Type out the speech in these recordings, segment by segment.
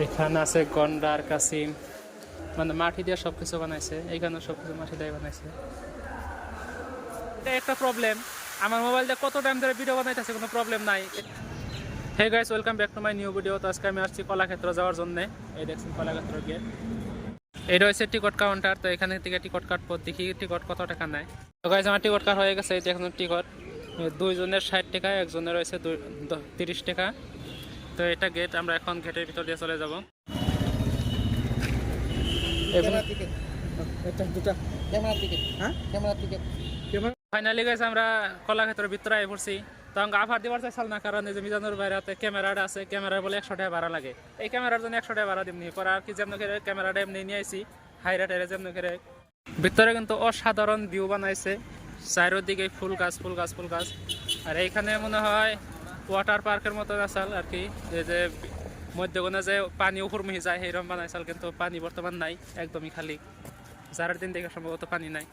এখানে আছে গন্ডার কাসিম, মানে মাটি দিয়ে সবকিছু বানাইছে। এইখানে সবকিছু মাটি দিয়ে বানাইছে। এটা একটা প্রবলেম, আমার মোবাইল দিয়ে কত টাইম ধরে ভিডিও বানাইতেছে, কোনো প্রবলেম নাই। Hey guys, welcome back to my new video. তো আজকে আমি আসছি কলাক্ষেত্র যাওয়ার জন্য। এই দেখছেন কলাক্ষেত্র গেট, এটা হচ্ছে টিকট কাউন্টার। তো এখানে থেকে টিকট কাটবো, দেখি টিকট কত টাকা নেয়। তো গাইস, আমার টিকট কাট হয়ে গেছে। এই দেখুন টিকট, দুইজনের 60 টাকা, একজনের রয়েছে 30 টাকা। তো এটা গেট, আমরা এখন গেটের ভিতর দিয়ে চলে যাব। ফাইনালি গাইস, আমরা কলাক্ষেত্রের ভিতরে আই পড়ছি। তো আমি আফার দিবার চাইছিল না, কারণ এই যে মিজানুর বাইরে ক্যামেরাটা আছে, ক্যামেরা বলে 100 টাকা ভাড়া লাগে। এই ক্যামেরার জন্য 100 টাকা ভাড়া দিমনি পরে আর কি, যেমন করে ক্যামেরাটা এমনি নিয়ে আইছি হাইরা টাইরা যেমন করে। ভিতরে কিন্তু অসাধারণ ভিউ বানাইছে, চারিদিকে ফুল গাছ ফুল গাছ ফুল গাছ। আর এইখানে মনে হয় ওয়াটার পার্কের মতো আসাল আর কি, এই যে মধ্যগণে যে পানি উপর মিহি যায় সেইরকম বানাইছাল, কিন্তু পানি বর্তমান নাই, একদমই খালি। যারার দিন দেখে সম্ভবত পানি নাই।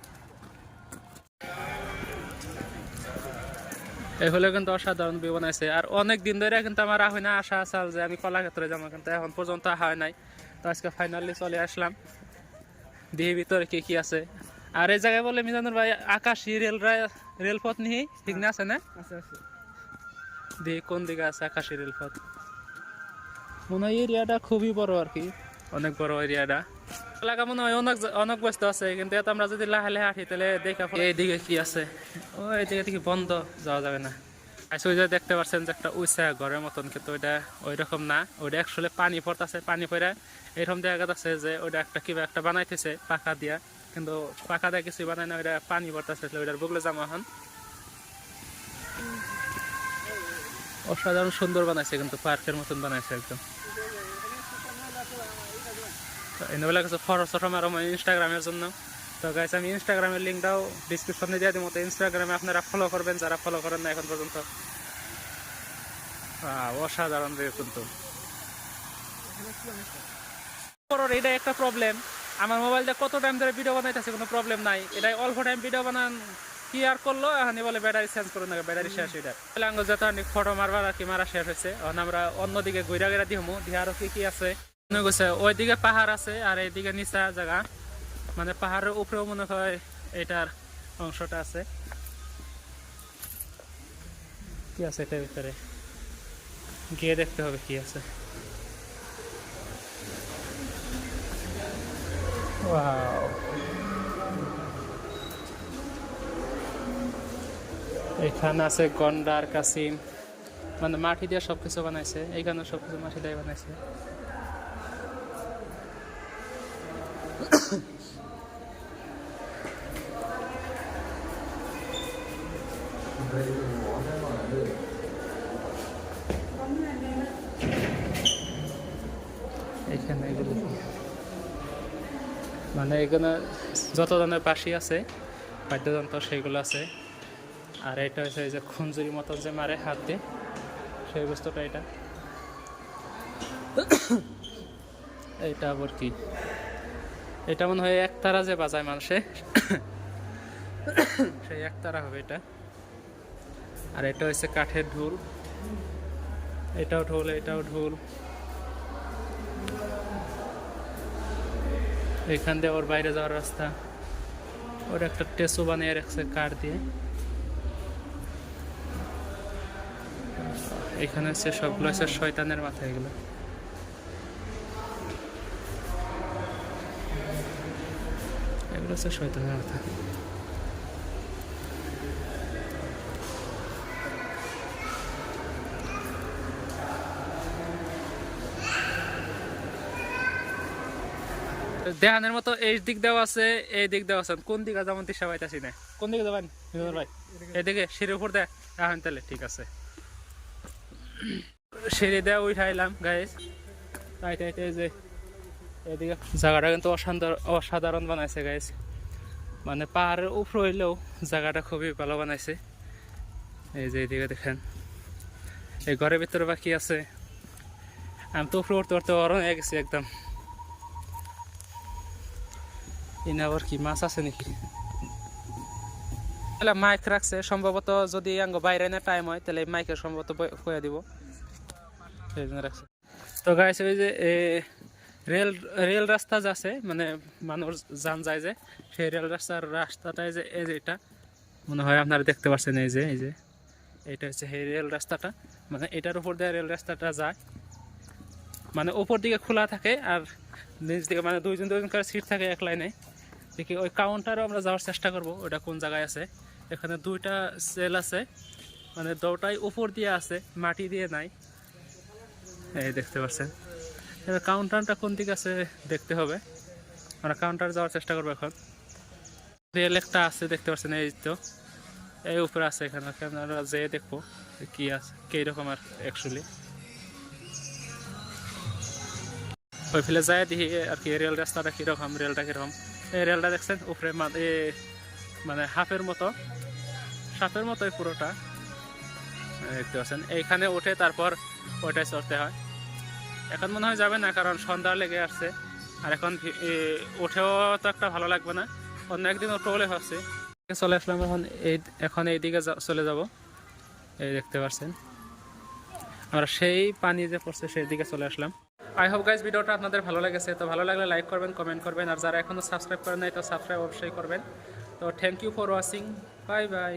এই হলে কিন্তু অসাধারণ ভিউ বানাইছে। আর অনেক দিন ধরে কিন্তু আমার আহইনা আশা আসাল যে আমি কলাক্ষেত্রে যাবো, কিন্তু এখন পর্যন্ত হয় নাই। তো আজকে ফাইনালি চলে আসলাম, দেখি ভিতরে কি কি আছে। আর এই জায়গায় বলে মিজানুর ভাই আকাশী রেলপথ নিয়ে ঠিক না আছে না? দেখি কোন দিকে আছে আকাশী রেলপথ। মনে হয় এরিয়াটা খুবই বড় আর কি, অনেক বড় এরিয়াটা। এলাকা মনে হয় অনেক অনেক ব্যস্ত আছে, কিন্তু এত আমরা যদি লাহে লাহে হাঁটি তাহলে দেখা এইদিকে কি আছে। ও এইদিকে দেখি বন্ধ, যাওয়া যাবে না। আচ্ছা, ওই যে দেখতে পাচ্ছেন যে একটা উঁচা ঘরের মতন, কিন্তু ওইটা ওই রকম না। ওইটা আসলে পানি পড়তেছে, পানি পড়ে এরকম দেখা যাচ্ছে যে ওইটা একটা কিবা একটা বানাইতেছে পাকা দিয়া, কিন্তু পাকা দিয়ে কিছুই বানায় না, ওইটা পানি পড়তেছে। ওইটার বুগলে যাবো এখন। অসাধারণ সুন্দর বানাইছে, কিন্তু পার্কের মতন বানাইছে একদম। এনেবেলা কিছু ফটো ফটো মারো ইনস্টাগ্রামের জন্য। তো গাইস, আমি ইনস্টাগ্রামের লিঙ্কটাও ডিসক্রিপশনে দিয়ে দিব। তো ইনস্টাগ্রামে আপনারা ফলো করবেন যারা ফলো করেন না এখন পর্যন্ত। অসাধারণ কিন্তু এটা একটা প্রবলেম, আমার মোবাইল দিয়ে কত টাইম ধরে ভিডিও বানাইতেছে, কোনো প্রবলেম নাই। এটা অল্প টাইম ভিডিও বানান কি আর করলো, এখন বলে ব্যাটারি চেঞ্জ করে না, ব্যাটারি শেষ। এটা যত ফটো মারবার আর কি মারা শেষ হয়েছে। এখন আমরা অন্যদিকে ঘুরা ঘুরা দিহমু, দিয়ে আরো কি কি আছে গেছে। ওইদিকে পাহাড় আছে আর এইদিকে নিচা জায়গা, মানে পাহাড়ের উপরেও মনে হয় এটার অংশটা আছে। কি আছে এটার ভিতরে, গিয়ে দেখতে হবে কি আছে। এখানে আছে গন্ডার কাসিম, মানে মাটি দিয়ে সবকিছু বানাইছে। এইখানে সবকিছু মাটি দিয়ে বানাইছে। এখানে এগুলো মানে এখানে যত ধরনের পাশি আছে বাদ্যযন্ত্র সেগুলো আছে। আর এটা হচ্ছে এই যে খুঞ্জুরি মতো যে মারে হাত দিয়ে, সেই বস্তুটা এটা। এটা আবার কি, এটা মনে হয় একতারা যে বাজায় মানুষে, সেই একতারা হবে এটা। আর এটা হচ্ছে কাঠের ঢোল, এটাও ঢোল এটাও ঢোল। এখান দিয়ে ওর বাইরে যাওয়ার রাস্তা। ওর একটা টেসু বানিয়ে রাখছে কাঠ দিয়ে। এখানে হচ্ছে সবগুলো হচ্ছে শয়তানের মাথা। এগুলো এগুলো হচ্ছে শয়তানের মাথা। দেহানের মতো এই দিক দেওয়া আছে, এই দিক দেওয়া আছে। কোন দিকে যেমন দিশা পাইতাছি না, কোন দিকে যাবেন ভাই? এদিকে সিঁড়ির উপর দেয় এখন, তাহলে ঠিক আছে। সিঁড়ি দেওয়া উঠাইলাম গাইস, তাই যে এদিকে জায়গাটা কিন্তু অসাধারণ বানাইছে গাইস। মানে পাহাড়ের উপর হইলেও জায়গাটা খুবই ভালো বানাইছে। এই যে এদিকে দেখেন, এই ঘরের ভিতরে বাকি আছে। আমি তো উপরে উঠতে উঠতে অরণ হয়ে গেছি একদম। এনে আবার কি মাছ আছে নাকি? মাইক রাখছে সম্ভবত, যদি আঙ্গ বাইরে না টাইম হয় তাহলে মাইকের সম্ভবত কয়ে দিব, সেই জন্য রাখছে। তো গাইস ওই যে রেল রেল রাস্তা যে আছে মানে মানুষ যান যায় যে সেই রেল রাস্তাটাই যে এই যে এটা মনে হয় আপনারা দেখতে পাচ্ছেন এই যে এটা হচ্ছে সেই রেল রাস্তাটা মানে এটার উপর দিয়ে রেল রাস্তাটা যায় মানে উপর দিকে খোলা থাকে আর নিচ দিকে মানে দুইজন করে সিট থাকে এক লাইনে দেখি ওই কাউন্টারও আমরা যাওয়ার চেষ্টা করব ওটা কোন জায়গায় আছে এখানে দুইটা সেল আছে মানে দুটাই উপর দিয়ে আছে মাটি দিয়ে নাই এই দেখতে পাচ্ছেন এবার কাউন্টারটা কোন দিকে আছে দেখতে হবে আমরা কাউন্টার যাওয়ার চেষ্টা করবো এখন রেল একটা আছে দেখতে পাচ্ছেন এই তো এই উপরে আছে এখানে আমরা যেয়ে দেখবো কি আছে কীরকম আর অ্যাকচুয়ালি ওই ফেলে যায় দেখি আর কি রেল রাস্তাটা কীরকম রেলটা কীরকম এই রেলটা দেখছেন উপরে মানে হাফের মতো সাপের মতোই পুরোটা দেখতে পাচ্ছেন এইখানে উঠে তারপর ওইটাই চড়তে হয় এখন মনে হয় যাবে না কারণ সন্ধ্যা লেগে আসছে আর এখন উঠেও তো একটা ভালো লাগবে না অন্য একদিন টোলে ভাবছি চলে আসলাম এখন এইদিকে চলে যাব এই দেখতে পাচ্ছেন আমরা সেই পানি যে পড়ছে সেই দিকে চলে আসলাম আই হোপ গাইজ ভিডিওটা আপনাদের ভালো লেগেছে তো ভালো লাগলে লাইক করবেন কমেন্ট করবেন আর যারা এখনও সাবস্ক্রাইব করেন নাই তো সাবস্ক্রাইব অবশ্যই করবেন তো thank you for watching bye by